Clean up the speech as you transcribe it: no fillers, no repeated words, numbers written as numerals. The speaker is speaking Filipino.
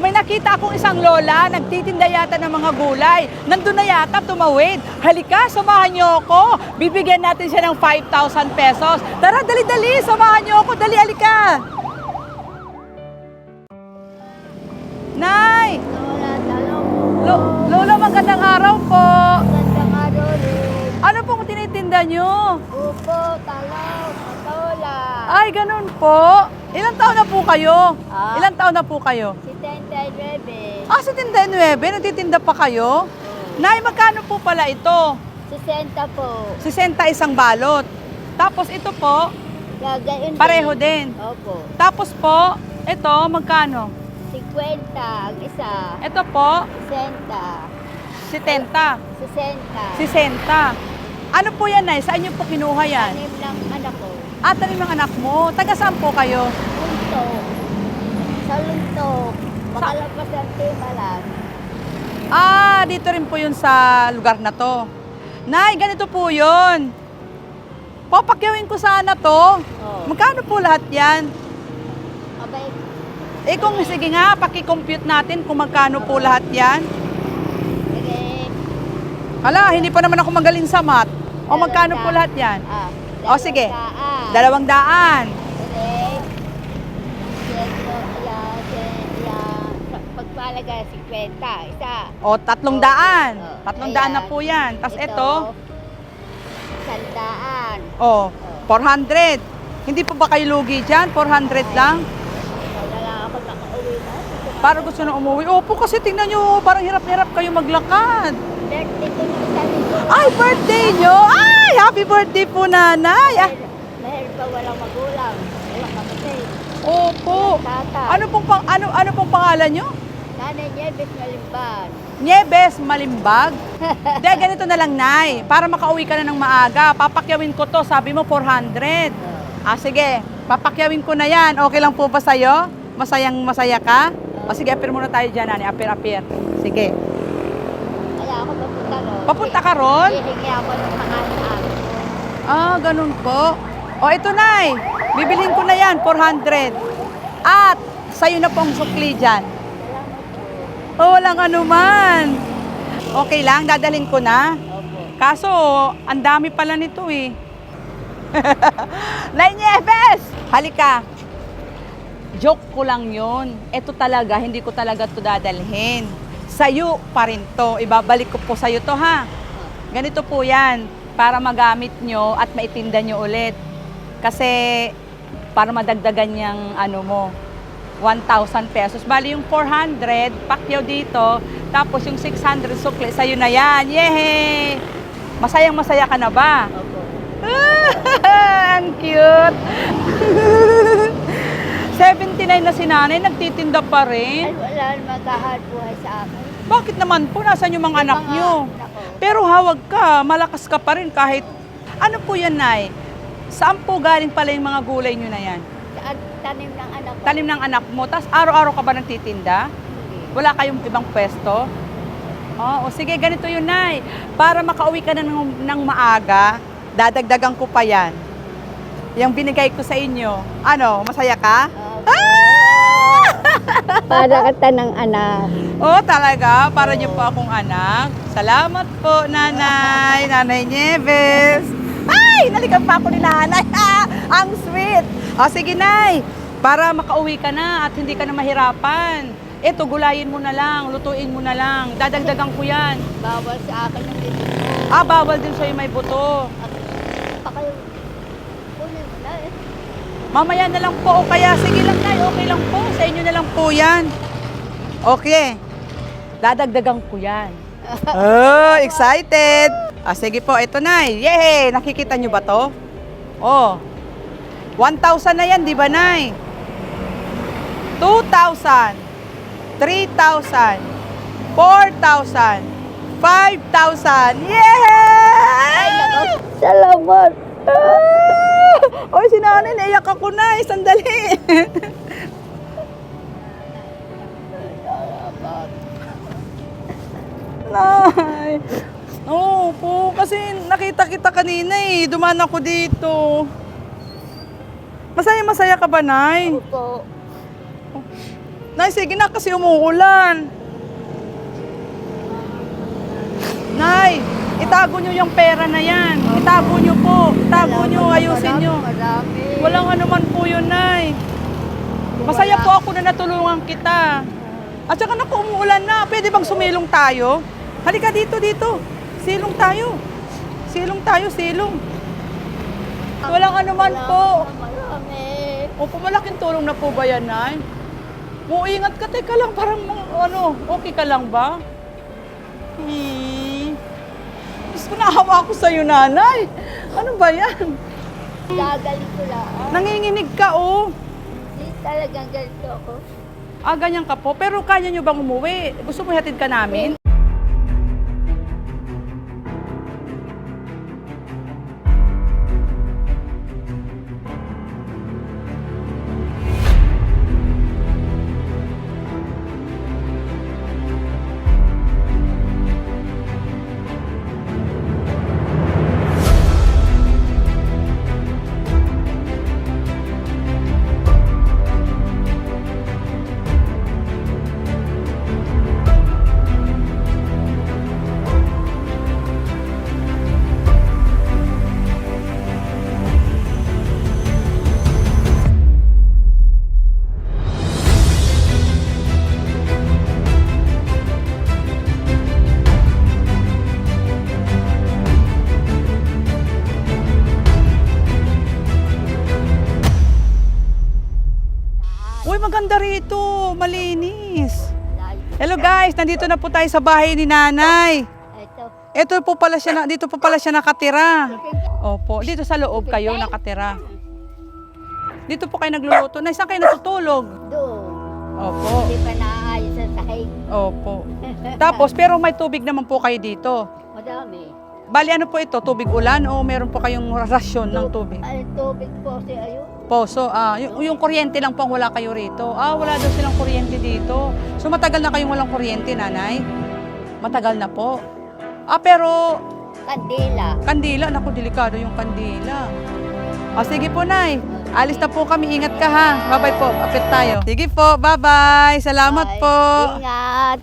may nakita akong isang lola, nagtitinda yata ng mga gulay. Nandun na yata, tumawid. Halika, samahan niyo ako. Bibigyan natin siya ng 5,000 pesos. Tara, dali-dali, samahan niyo ako. Dali, halika. Nay! Lola, magandang araw po. Magandang araw rin. Ano pong tinitinda niyo? Upo, talaw, patola. Ay, ganun po. Ilang taon na po kayo? Ah? Ilang taon na po kayo? Si Tentay Bebe. Ah, sa tinda 9, nagtitinda pa kayo? Nay, magkano po pala ito? 60 po. 60 isang balot. Tapos ito po, Gagayon pareho din. Opo. Tapos po, ito, magkano? 50 ang isa. Ito po, 60. 70. 60. 60. Ano po yan, Nay? Saan niyo po kinuha yan? Tanim ng anak ko. Tanim ng anak mo. Taga saan po kayo? Luntok. Sa luntok. Makalapas ang timalan. Dito rin po yun sa lugar na to. Nay, ganito po yun. Papakyawin ko sana to. Oh. Magkano po lahat yan? Abay, Kung sige nga, paki-compute natin kung magkano po lahat yan. sige. Hala, hindi pa naman ako magaling sa math. O magkano po lahat yan? O sige, 200. Pagpalaga 50, isa. O 300. 300 na po yan. Tapos ito, 100. o 400. Hindi po ba kayo lugi dyan? 400 lang? Wala lang ako nakauwi na. Para gusto na umuwi. Opo, kasi tingnan nyo, parang hirap-hirap kayo maglakad. Birthday ko ng isa nito. Ay, birthday nyo! Ay, happy birthday po, nanay! Dahil pa walang magulang. Walang kapatid. Opo. Tatay. Ano pong pangalan nyo? Nanay niya, bis malimban. Niebes Malimbag. Hindi, ganito na lang, Nay. Para makauwi ka na ng maaga, papakyawin ko to. Sabi mo, 400. Sige. Papakyawin ko na yan. Okay lang po ba sa'yo? Masaya ka? Sige, appear muna tayo dyan, Nanay. Appear. Sige. Kaya ako papunta ron. Papunta ka ron? Hihingi ako ng pangalan. Ganun po. O, ito, Nay. Bibilhin ko na yan, 400. At, sa'yo na pong sukli dyan. Walang anuman. Okay lang, dadalhin ko na. Opo. Kaso, ang dami pala nito eh. Nay Niebes! Halika. Joke ko lang yun. Ito talaga, hindi ko talaga to dadalhin. Sa'yo pa rin to. Ibabalik ko po sa'yo to, ha? Ganito po yan. Para magamit nyo at maitinda nyo ulit. Kasi, para madagdagan yung ano mo, 1,000 pesos. Bali yung 400, pakyaw dito. Tapos yung 600 sukli, sa'yo na yan. Yehey! Masayang-masaya ka na ba? Opo. Ang cute! 79 na si nanay, nagtitinda pa Ay, rin. wala naman kahal buhay sa akin. Bakit naman po? Nasaan yung mga anak Mga nyo? anak ko. Pero hawag ka, malakas ka pa rin kahit... Ano po yan, Nay? Saan po galing pala yung mga gulay nyo na yan? Tanim ng anak ko. Tanim ng anak mo, tapos araw-araw ka ba nagtitinda? Hindi. Wala kayong ibang pwesto? O sige, ganito yun, Nay. Para makauwi ka na ng maaga, dadagdagan ko pa yan. Yung binigay ko sa inyo. Ano, masaya ka? Para kita ng anak. Talaga? Para niyo po akong anak? Salamat po, Nanay. Nanay Nieves. Ay, nalikan pa ako ni Nanay. Ang sweet. Sige, Nay. Para makauwi ka na at hindi ka na mahirapan. Ito, gulayin mo na lang, lutuin mo na lang. Dadagdagan ko yan. Bawal sa akin ng dito. Bawal din sa'yo may buto. Pa kayo. Kunin mo na eh. Mamaya na lang po. O kaya, sige lang, Nay. Okay lang po. Sa inyo na lang po yan. Okay. Dadagdagan ko yan. Excited. Sige po. Ito, Nay. Yehey! Nakikita nyo ba to? 1,000 na yan, di ba, Nay? 2,000, 3,000, 4,000, 5,000. Yay! Salamat. Oy, si Nanay, naiyak ako, Nay. Sandali. Nay. Po, kasi nakita kita kanina eh. Dumaan ako dito. Masaya ka ba, Nay? Opo. Nay, sige na kasi umuulan. Nay, itago nyo yung pera na yan. Itago nyo po. Itago nyo, ayusin nyo. Marami. Walang anuman po yun, Nay. Masaya po ako na natulungan kita. At saka naku, umuulan na. Pwede bang sumilong tayo? Halika dito, dito. Silong tayo. Silong tayo, silong. Walang anuman po. Marami. Opo, malaking tulong na po ba yan, Nay? Ingat ka, teka lang, parang okay ka lang ba? Diyos ko, naawa ako sa'yo, nanay. Ano ba yan? Gagaling ko lang. Nanginginig ka, oh. Hindi talagang ganito ako. Ganyan ka po. Pero kaya nyo bang umuwi? Gusto mo hatid ka namin? Uy, maganda rito. Malinis. Hello guys, nandito na po tayo sa bahay ni nanay. Ito. Dito po pala siya nakatira. Opo, dito sa loob kayo nakatira. Dito po kayo nagluluto. Nay, saan kayo natutulog? Doon. Opo. Hindi pa naayos ang sahig. Opo. Tapos, pero may tubig naman po kayo dito. Madami. Bali, ano po ito? Tubig ulan o meron po kayong rasyon ng tubig? Ay, tubig po si Ayo. Poso, yung kuryente lang po ang wala kayo rito. Wala daw silang kuryente dito. So matagal na kayong walang kuryente, nanay? Matagal na po. Pero Kandila. kandila, naku, delikado yung kandila. Sige po, nay. Alis na po kami. Ingat ka, ha. Bye-bye po. Apit tayo. Sige po, bye-bye. Salamat Ay, po. Ingat.